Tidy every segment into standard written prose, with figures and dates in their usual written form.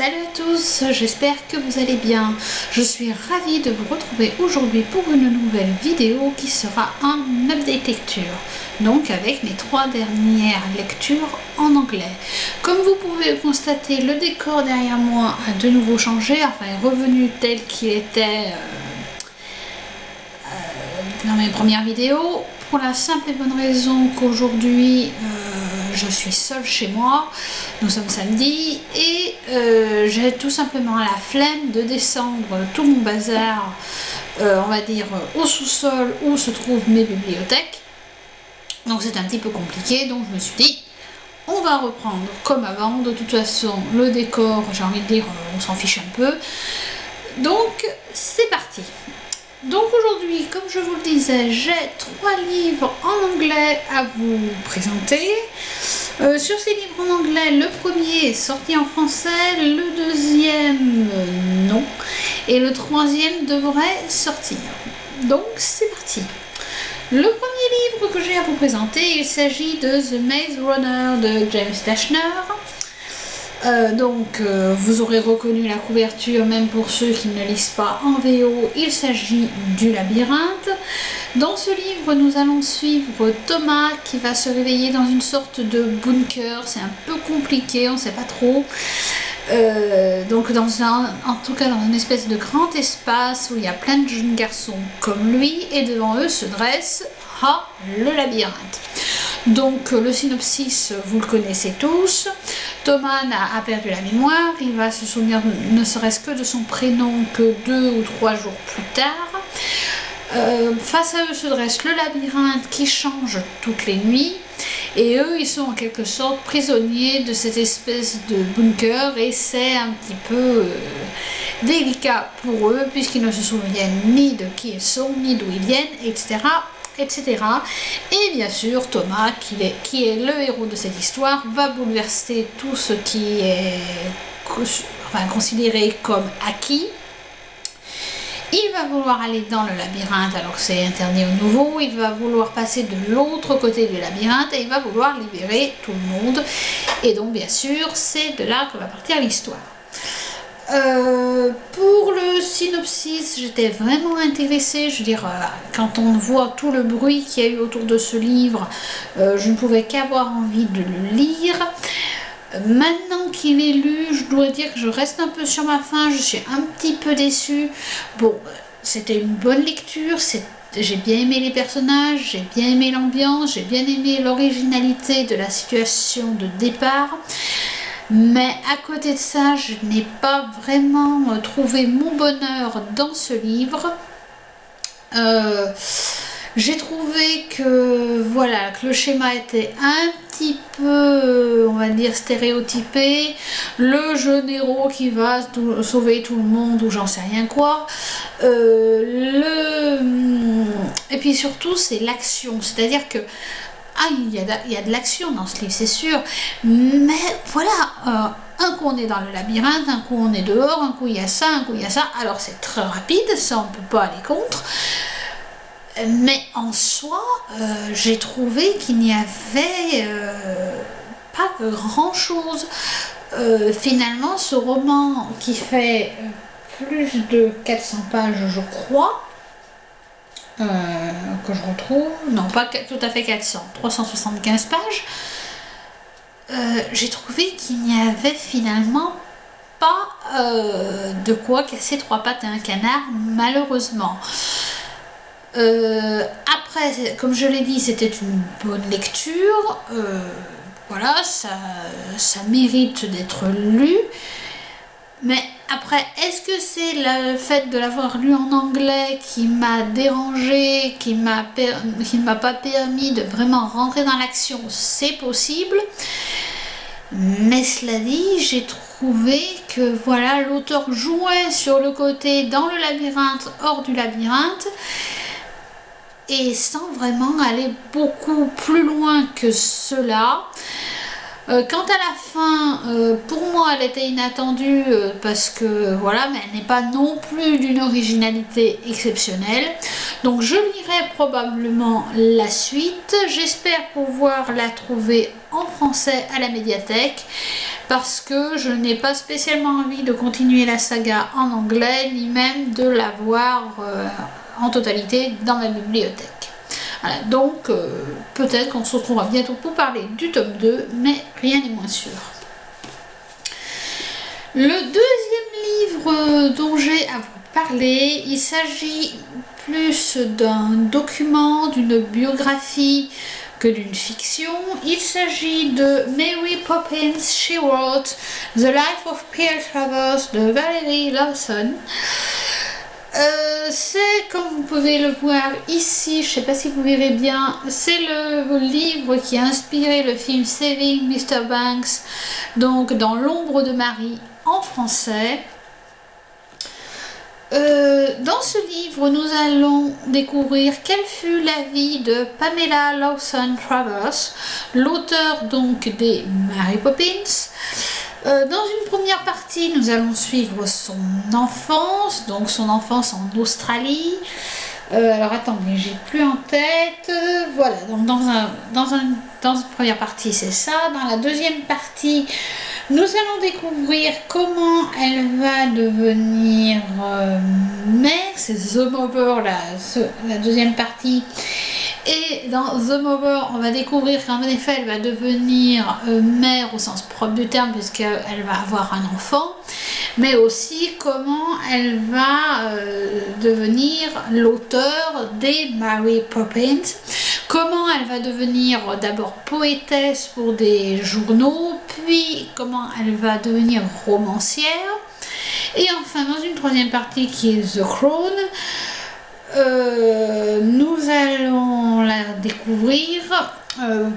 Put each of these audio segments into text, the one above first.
Salut à tous, j'espère que vous allez bien. Je suis ravie de vous retrouver aujourd'hui pour une nouvelle vidéo qui sera un update lecture. Donc avec mes 3 dernières lectures en anglais. Comme vous pouvez le constater, le décor derrière moi a de nouveau changé, enfin est revenu tel qu'il était dans mes premières vidéos. Pour la simple et bonne raison qu'aujourd'hui je suis seule chez moi, nous sommes samedi et j'ai tout simplement la flemme de descendre tout mon bazar, on va dire au sous-sol où se trouvent mes bibliothèques. Donc c'est un petit peu compliqué, donc je me suis dit on va reprendre comme avant. De toute façon le décor, j'ai envie de dire, on s'en fiche un peu, donc c'est parti. Donc aujourd'hui, comme je vous le disais, j'ai 3 livres en anglais à vous présenter. Sur ces livres en anglais, le premier est sorti en français, le deuxième non, et le troisième devrait sortir. Donc c'est parti. Le premier livre que j'ai à vous présenter, il s'agit de The Maze Runner de James Dashner. Vous aurez reconnu la couverture, même pour ceux qui ne lisent pas en VO, il s'agit du labyrinthe. Dans ce livre, nous allons suivre Thomas qui va se réveiller dans une sorte de bunker. C'est un peu compliqué, on ne sait pas trop. En tout cas dans une espèce de grand espace où il y a plein de jeunes garçons comme lui, et devant eux se dresse le labyrinthe. Donc le synopsis, vous le connaissez tous. Thomas a perdu la mémoire, il va se souvenir ne serait-ce que de son prénom que 2 ou 3 jours plus tard. Face à eux se dresse le labyrinthe qui change toutes les nuits, et eux ils sont en quelque sorte prisonniers de cette espèce de bunker, et c'est un petit peu délicat pour eux puisqu'ils ne se souviennent ni de qui ils sont, ni d'où ils viennent, etc. etc. Et bien sûr Thomas, qui est le héros de cette histoire, va bouleverser tout ce qui est considéré comme acquis. Il va vouloir aller dans le labyrinthe alors que c'est interdit aux nouveaux, il va vouloir passer de l'autre côté du labyrinthe et il va vouloir libérer tout le monde. Et donc bien sûr c'est de là que va partir l'histoire. Pour le synopsis, j'étais vraiment intéressée. Je veux dire, quand on voit tout le bruit qu'il y a eu autour de ce livre, je ne pouvais qu'avoir envie de le lire. Maintenant qu'il est lu, je dois dire que je reste un peu sur ma faim, je suis un petit peu déçue. Bon, c'était une bonne lecture, j'ai bien aimé les personnages, j'ai bien aimé l'ambiance, j'ai bien aimé l'originalité de la situation de départ. Mais à côté de ça, je n'ai pas vraiment trouvé mon bonheur dans ce livre. J'ai trouvé que voilà, que le schéma était un petit peu, on va dire, stéréotypé. Le jeune héros qui va sauver tout le monde ou j'en sais rien quoi. Et puis surtout, c'est l'action. C'est-à-dire que il y a de l'action dans ce livre, c'est sûr, mais voilà, un coup on est dans le labyrinthe, un coup on est dehors, un coup il y a ça, un coup il y a ça, alors c'est très rapide, ça on peut pas aller contre, mais en soi, j'ai trouvé qu'il n'y avait pas grand chose. Finalement, ce roman qui fait plus de 400 pages, je crois, que je retrouve, non pas tout à fait 400, 375 pages, j'ai trouvé qu'il n'y avait finalement pas de quoi casser 3 pattes à un canard, malheureusement. Après, comme je l'ai dit, c'était une bonne lecture, voilà, ça mérite d'être lu. Mais après, est-ce que c'est le fait de l'avoir lu en anglais qui m'a dérangé, qui ne m'a pas permis de vraiment rentrer dans l'action? C'est possible. Mais cela dit, j'ai trouvé que voilà, l'auteur jouait sur le côté dans le labyrinthe, hors du labyrinthe, et sans vraiment aller beaucoup plus loin que cela. Quant à la fin, pour moi elle était inattendue parce que voilà, mais elle n'est pas non plus d'une originalité exceptionnelle. Donc je lirai probablement la suite. J'espère pouvoir la trouver en français à la médiathèque parce que je n'ai pas spécialement envie de continuer la saga en anglais ni même de la voir en totalité dans ma bibliothèque. Voilà, donc peut-être qu'on se retrouvera bientôt pour parler du tome 2, mais rien n'est moins sûr. Le deuxième livre dont j'ai à vous parler, il s'agit plus d'un document, d'une biographie que d'une fiction. Il s'agit de Mary Poppins, She Wrote The Life of Peter Travers de Valerie Lawson. C'est, comme vous pouvez le voir ici, je ne sais pas si vous verrez bien, c'est le livre qui a inspiré le film Saving Mr. Banks, donc dans l'ombre de Marie en français. Dans ce livre, nous allons découvrir quelle fut la vie de Pamela Lawson Travers, l'auteur donc des Mary Poppins. Dans une première partie, nous allons suivre son enfance, donc son enfance en Australie. Alors attendez, j'ai plus en tête. Voilà, donc dans une première partie, c'est ça. Dans la deuxième partie, nous allons découvrir comment elle va devenir mère. C'est The Mover, la deuxième partie. Et dans The Mover, on va découvrir qu'en effet, elle va devenir mère au sens propre du terme, puisqu'elle va avoir un enfant, mais aussi comment elle va devenir l'auteur des Mary Poppins, comment elle va devenir d'abord poétesse pour des journaux, puis comment elle va devenir romancière, et enfin dans une troisième partie qui est The Crown, nous allons la découvrir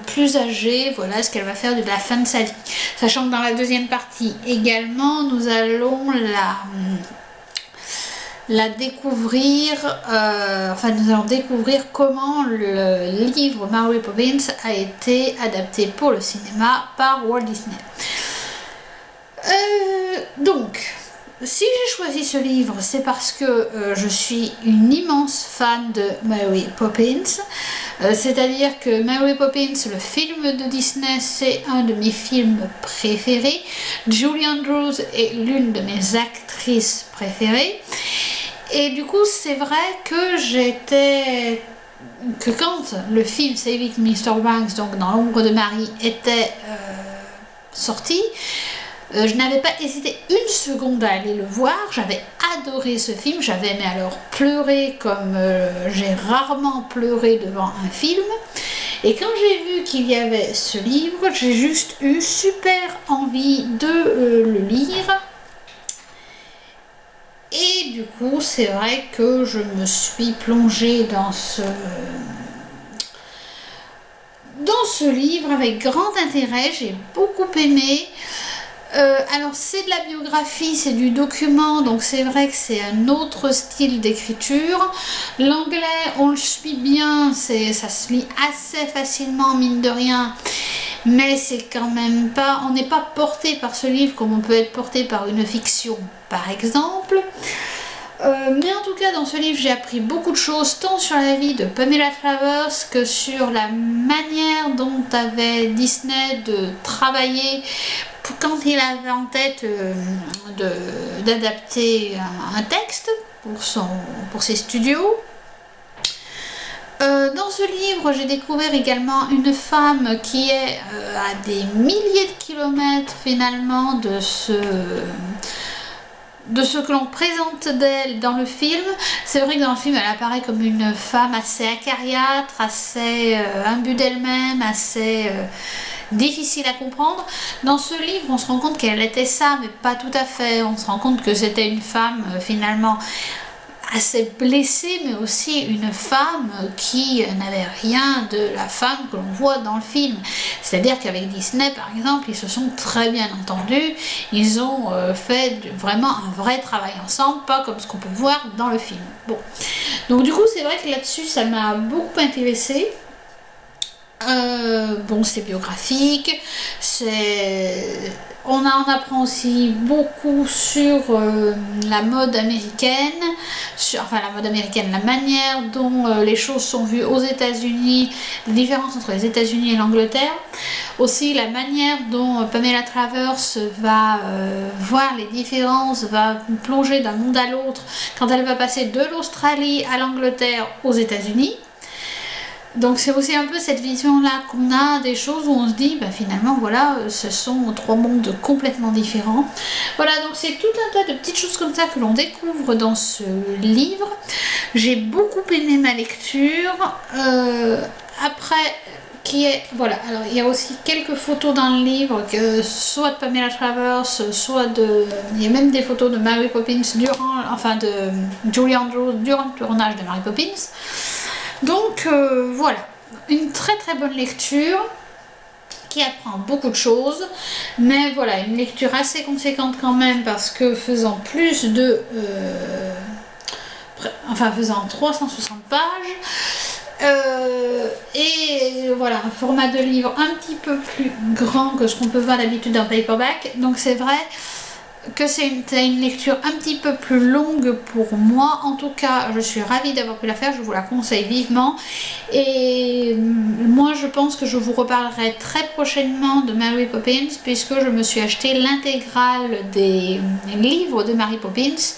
plus âgée, voilà ce qu'elle va faire de la fin de sa vie. Sachant que dans la deuxième partie également, nous allons la découvrir, nous allons découvrir comment le livre Mary Poppins a été adapté pour le cinéma par Walt Disney. Donc, si j'ai choisi ce livre, c'est parce que je suis une immense fan de Mary Poppins. C'est-à-dire que Mary Poppins, le film de Disney, c'est un de mes films préférés. Julie Andrews est l'une de mes actrices préférées. Et du coup, c'est vrai que quand le film Saving Mr. Banks, donc dans l'ombre de Marie, était sorti, je n'avais pas hésité une seconde à aller le voir. J'avais adoré ce film, j'avais mais alors pleuré comme j'ai rarement pleuré devant un film. Et quand j'ai vu qu'il y avait ce livre, j'ai juste eu super envie de le lire. Et du coup, c'est vrai que je me suis plongée dans ce livre avec grand intérêt. J'ai beaucoup aimé. Alors c'est de la biographie, c'est du document, donc c'est vrai que c'est un autre style d'écriture. L'anglais, on le suit bien, ça se lit assez facilement, mine de rien, mais c'est quand même pas, on n'est pas porté par ce livre comme on peut être porté par une fiction, par exemple. Mais en tout cas, dans ce livre, j'ai appris beaucoup de choses, tant sur la vie de Pamela Travers que sur la manière dont avait Disney de travailler quand il avait en tête d'adapter un texte pour ses studios. Dans ce livre, j'ai découvert également une femme qui est à des milliers de kilomètres finalement de ce que l'on présente d'elle dans le film. C'est vrai que dans le film, elle apparaît comme une femme assez acariâtre, assez imbue d'elle-même, assez difficile à comprendre. Dans ce livre, on se rend compte qu'elle était ça, mais pas tout à fait. On se rend compte que c'était une femme finalement assez blessée, mais aussi une femme qui n'avait rien de la femme que l'on voit dans le film. C'est-à-dire qu'avec Disney, par exemple, ils se sont très bien entendus, ils ont fait vraiment un vrai travail ensemble, pas comme ce qu'on peut voir dans le film. Bon, donc du coup, c'est vrai que là-dessus, ça m'a beaucoup intéressée. Bon, c'est biographique, on en apprend aussi beaucoup sur la mode américaine, la manière dont les choses sont vues aux États-Unis, les différences entre les États-Unis et l'Angleterre, aussi la manière dont Pamela Travers va voir les différences, va plonger d'un monde à l'autre quand elle va passer de l'Australie à l'Angleterre aux États-Unis. Donc c'est aussi un peu cette vision-là qu'on a des choses où on se dit, bah, finalement, voilà, ce sont trois mondes complètement différents. Voilà, donc c'est tout un tas de petites choses comme ça que l'on découvre dans ce livre. J'ai beaucoup aimé ma lecture. Voilà, alors il y a aussi quelques photos dans le livre, soit de Pamela Travers, il y a même des photos de Mary Poppins de Julie Andrews durant le tournage de Mary Poppins. Donc voilà, une très très bonne lecture qui apprend beaucoup de choses, mais voilà, une lecture assez conséquente quand même parce que faisant faisant 360 pages, et voilà, un format de livre un petit peu plus grand que ce qu'on peut voir d'habitude dans paperback, donc c'est vrai que c'est une lecture un petit peu plus longue pour moi. En tout cas, je suis ravie d'avoir pu la faire, je vous la conseille vivement. Et moi, je pense que je vous reparlerai très prochainement de Mary Poppins, puisque je me suis acheté l'intégrale des livres de Mary Poppins.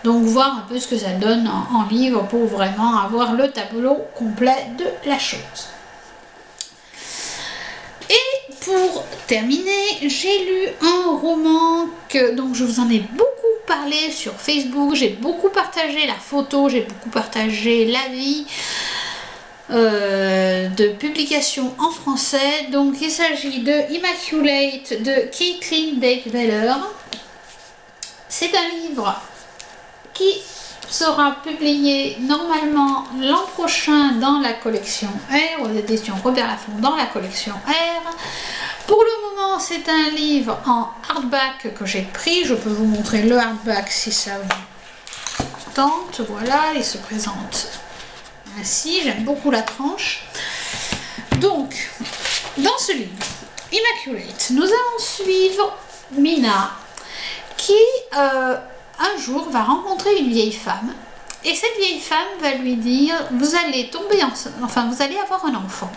Donc voir un peu ce que ça donne en livre pour vraiment avoir le tableau complet de la chose. Pour terminer, j'ai lu un roman donc je vous en ai beaucoup parlé sur Facebook, j'ai beaucoup partagé la photo, j'ai beaucoup partagé l'avis de publication en français. Donc il s'agit de Immaculate de Caitlin Beck-Veller. C'est un livre qui sera publié normalement l'an prochain dans la collection R, aux éditions Robert Laffont dans la collection R. Pour le moment, c'est un livre en hardback que j'ai pris. Je peux vous montrer le hardback si ça vous tente. Voilà, il se présente ainsi. J'aime beaucoup la tranche. Donc, dans ce livre, Immaculate, nous allons suivre Mina qui, un jour, va rencontrer une vieille femme. Et cette vieille femme va lui dire, vous allez tomber enceinte, enfin, vous allez avoir un enfant.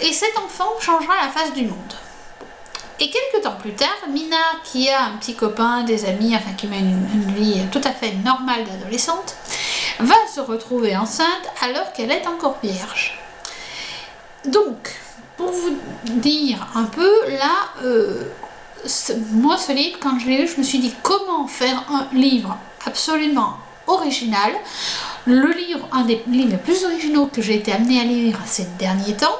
Et cet enfant changera la face du monde. Et quelques temps plus tard, Mina, qui a un petit copain, des amis, enfin qui mène une vie tout à fait normale d'adolescente, va se retrouver enceinte alors qu'elle est encore vierge. Donc, pour vous dire un peu, là, moi ce livre, quand je l'ai lu, je me suis dit comment faire un livre absolument original. Le livre, un des livres les plus originaux que j'ai été amenée à lire ces derniers temps.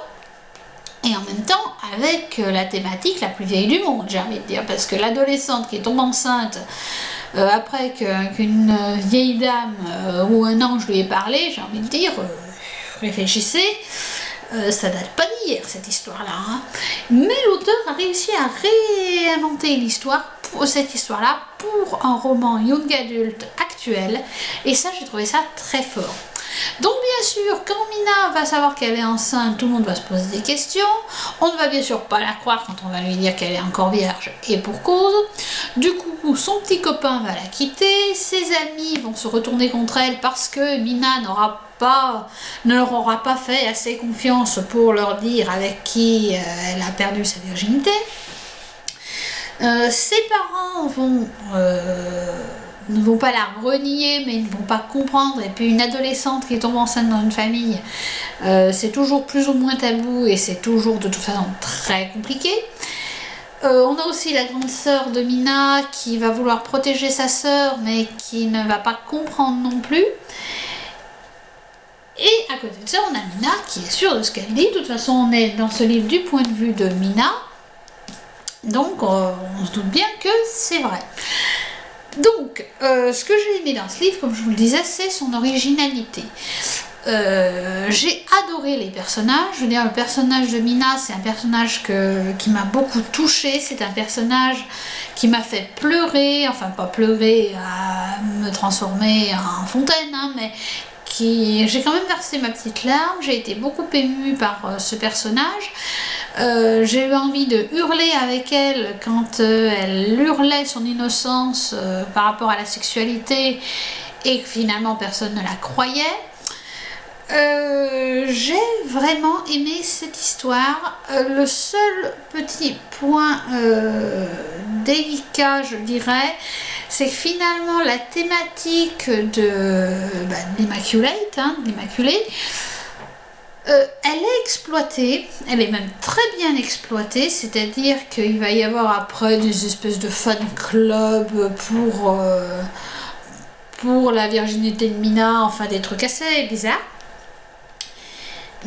Et en même temps, avec la thématique la plus vieille du monde, j'ai envie de dire, parce que l'adolescente qui tombe enceinte après qu'une vieille dame ou un ange lui ait parlé, j'ai envie de dire, réfléchissez, ça date pas d'hier cette histoire-là. Hein. Mais l'auteur a réussi à réinventer cette histoire-là pour un roman young adulte actuel, et ça, j'ai trouvé ça très fort. Donc bien sûr, quand Mina va savoir qu'elle est enceinte, tout le monde va se poser des questions. On ne va bien sûr pas la croire quand on va lui dire qu'elle est encore vierge, et pour cause. Du coup, son petit copain va la quitter, ses amis vont se retourner contre elle parce que Mina ne leur aura pas fait assez confiance pour leur dire avec qui elle a perdu sa virginité. Ses parents ne vont pas la renier, mais ils ne vont pas comprendre. Et puis une adolescente qui tombe enceinte dans une famille, c'est toujours plus ou moins tabou et c'est toujours de toute façon très compliqué. On a aussi la grande sœur de Mina qui va vouloir protéger sa sœur, mais qui ne va pas comprendre non plus. Et à côté de ça, on a Mina qui est sûre de ce qu'elle dit. De toute façon, on est dans ce livre du point de vue de Mina. Donc, on se doute bien que c'est vrai. Donc, ce que j'ai aimé dans ce livre, comme je vous le disais, c'est son originalité. J'ai adoré les personnages. Je veux dire, le personnage de Mina, c'est un personnage qui m'a beaucoup touchée. C'est un personnage qui m'a fait pleurer, enfin pas pleurer à me transformer en fontaine, hein, mais j'ai quand même versé ma petite larme, j'ai été beaucoup émue par ce personnage. J'ai eu envie de hurler avec elle quand elle hurlait son innocence par rapport à la sexualité et que finalement personne ne la croyait. J'ai vraiment aimé cette histoire. Le seul petit point délicat, je dirais, c'est que finalement la thématique de l'Immaculate, elle est exploitée, elle est même très bien exploitée, c'est-à-dire qu'il va y avoir après des espèces de fan club pour la virginité de Mina, enfin des trucs assez bizarres.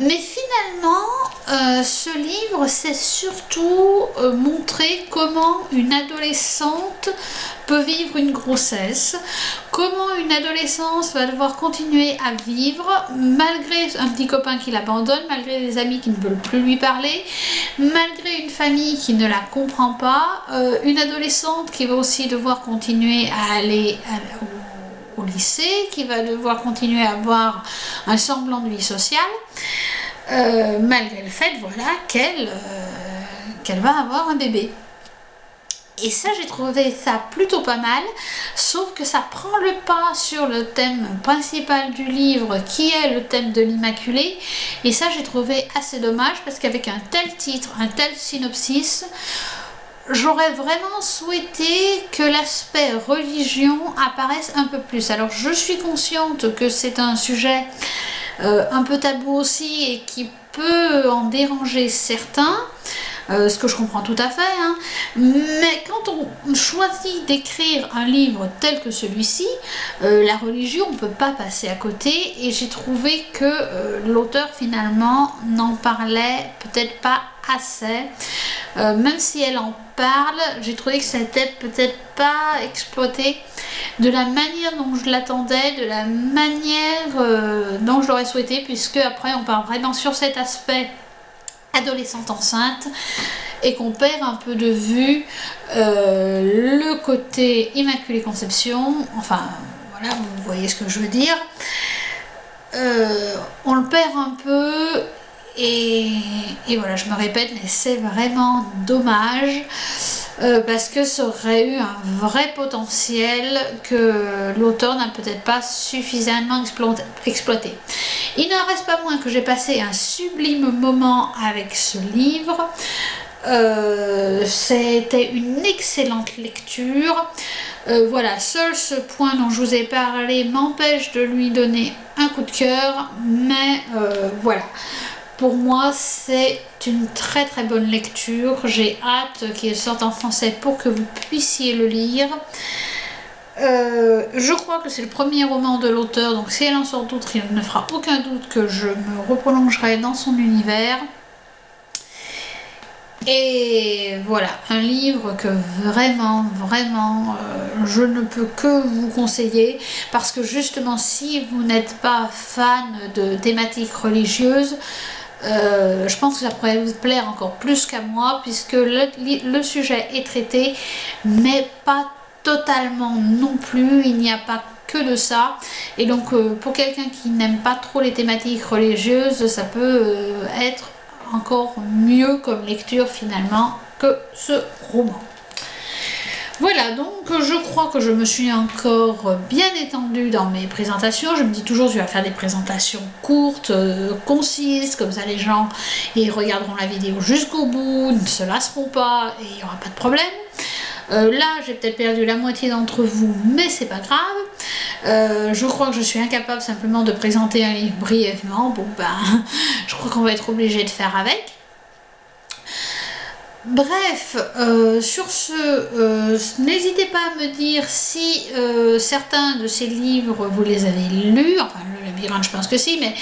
Mais finalement, ce livre, c'est surtout montrer comment une adolescente peut vivre une grossesse, comment une adolescente va devoir continuer à vivre malgré un petit copain qui l'abandonne, malgré des amis qui ne veulent plus lui parler, malgré une famille qui ne la comprend pas, une adolescente qui va aussi devoir continuer à aller au lycée, qui va devoir continuer à avoir un semblant de vie sociale, malgré le fait voilà, qu'elle va avoir un bébé. Et ça, j'ai trouvé ça plutôt pas mal, sauf que ça prend le pas sur le thème principal du livre, qui est le thème de l'Immaculée. Et ça, j'ai trouvé assez dommage, parce qu'avec un tel titre, un tel synopsis, j'aurais vraiment souhaité que l'aspect religion apparaisse un peu plus. Alors, je suis consciente que c'est un sujet un peu tabou aussi et qui peut en déranger certains, ce que je comprends tout à fait, hein. Mais quand on choisit d'écrire un livre tel que celui-ci, la religion, on ne peut pas passer à côté, et j'ai trouvé que l'auteur finalement n'en parlait peut-être pas assez. Même si elle en parle, j'ai trouvé que c'était peut-être pas exploité de la manière dont je l'attendais, de la manière dont je l'aurais souhaité, puisque après on part vraiment sur cet aspect adolescente enceinte et qu'on perd un peu de vue le côté Immaculée Conception. Enfin voilà, vous voyez ce que je veux dire. On le perd un peu. Et voilà, je me répète, mais c'est vraiment dommage parce que ça aurait eu un vrai potentiel que l'auteur n'a peut-être pas suffisamment exploité. Il n'en reste pas moins que j'ai passé un sublime moment avec ce livre. C'était une excellente lecture. Voilà, seul ce point dont je vous ai parlé m'empêche de lui donner un coup de cœur, mais voilà. Pour moi, c'est une très très bonne lecture. J'ai hâte qu'il sorte en français pour que vous puissiez le lire. Je crois que c'est le premier roman de l'auteur, donc si elle en sort d'autres, il ne fera aucun doute que je me reprolongerai dans son univers. Et voilà, un livre que vraiment, je ne peux que vous conseiller, parce que justement, si vous n'êtes pas fan de thématiques religieuses, je pense que ça pourrait vous plaire encore plus qu'à moi, puisque le sujet est traité, mais pas totalement non plus. Il n'y a pas que de ça, et donc pour quelqu'un qui n'aime pas trop les thématiques religieuses, ça peut être encore mieux comme lecture finalement que ce roman. Voilà, donc je crois que je me suis encore bien étendue dans mes présentations. Je me dis toujours, je vais faire des présentations courtes, concises, comme ça les gens ils regarderont la vidéo jusqu'au bout, ne se lasseront pas et il n'y aura pas de problème. Là, j'ai peut-être perdu la moitié d'entre vous, mais c'est pas grave. Je crois que je suis incapable simplement de présenter un livre brièvement. Bon ben, je crois qu'on va être obligé de faire avec. Bref, sur ce, n'hésitez pas à me dire si certains de ces livres vous les avez lus, enfin le labyrinthe je pense que si, mais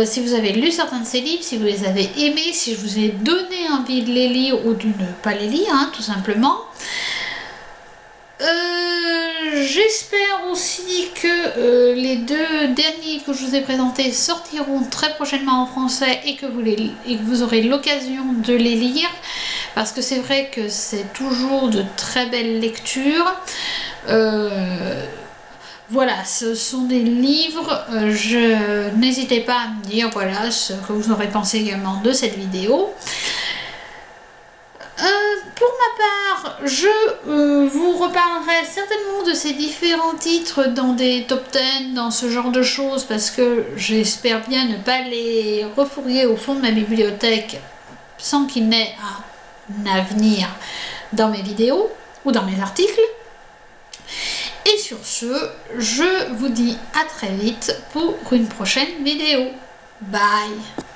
si vous avez lu certains de ces livres, si vous les avez aimés, si je vous ai donné envie de les lire ou de ne pas les lire, hein, tout simplement. J'espère aussi que les deux derniers que je vous ai présentés sortiront très prochainement en français et que vous aurez l'occasion de les lire, parce que c'est vrai que c'est toujours de très belles lectures. Voilà, ce sont des livres, n'hésitez pas à me dire voilà ce que vous aurez pensé également de cette vidéo. Pour ma part, je vous reparlerai certainement de ces différents titres dans des top 10, dans ce genre de choses, parce que j'espère bien ne pas les refourguer au fond de ma bibliothèque sans qu'il n'ait un avenir dans mes vidéos ou dans mes articles. Et sur ce, je vous dis à très vite pour une prochaine vidéo. Bye!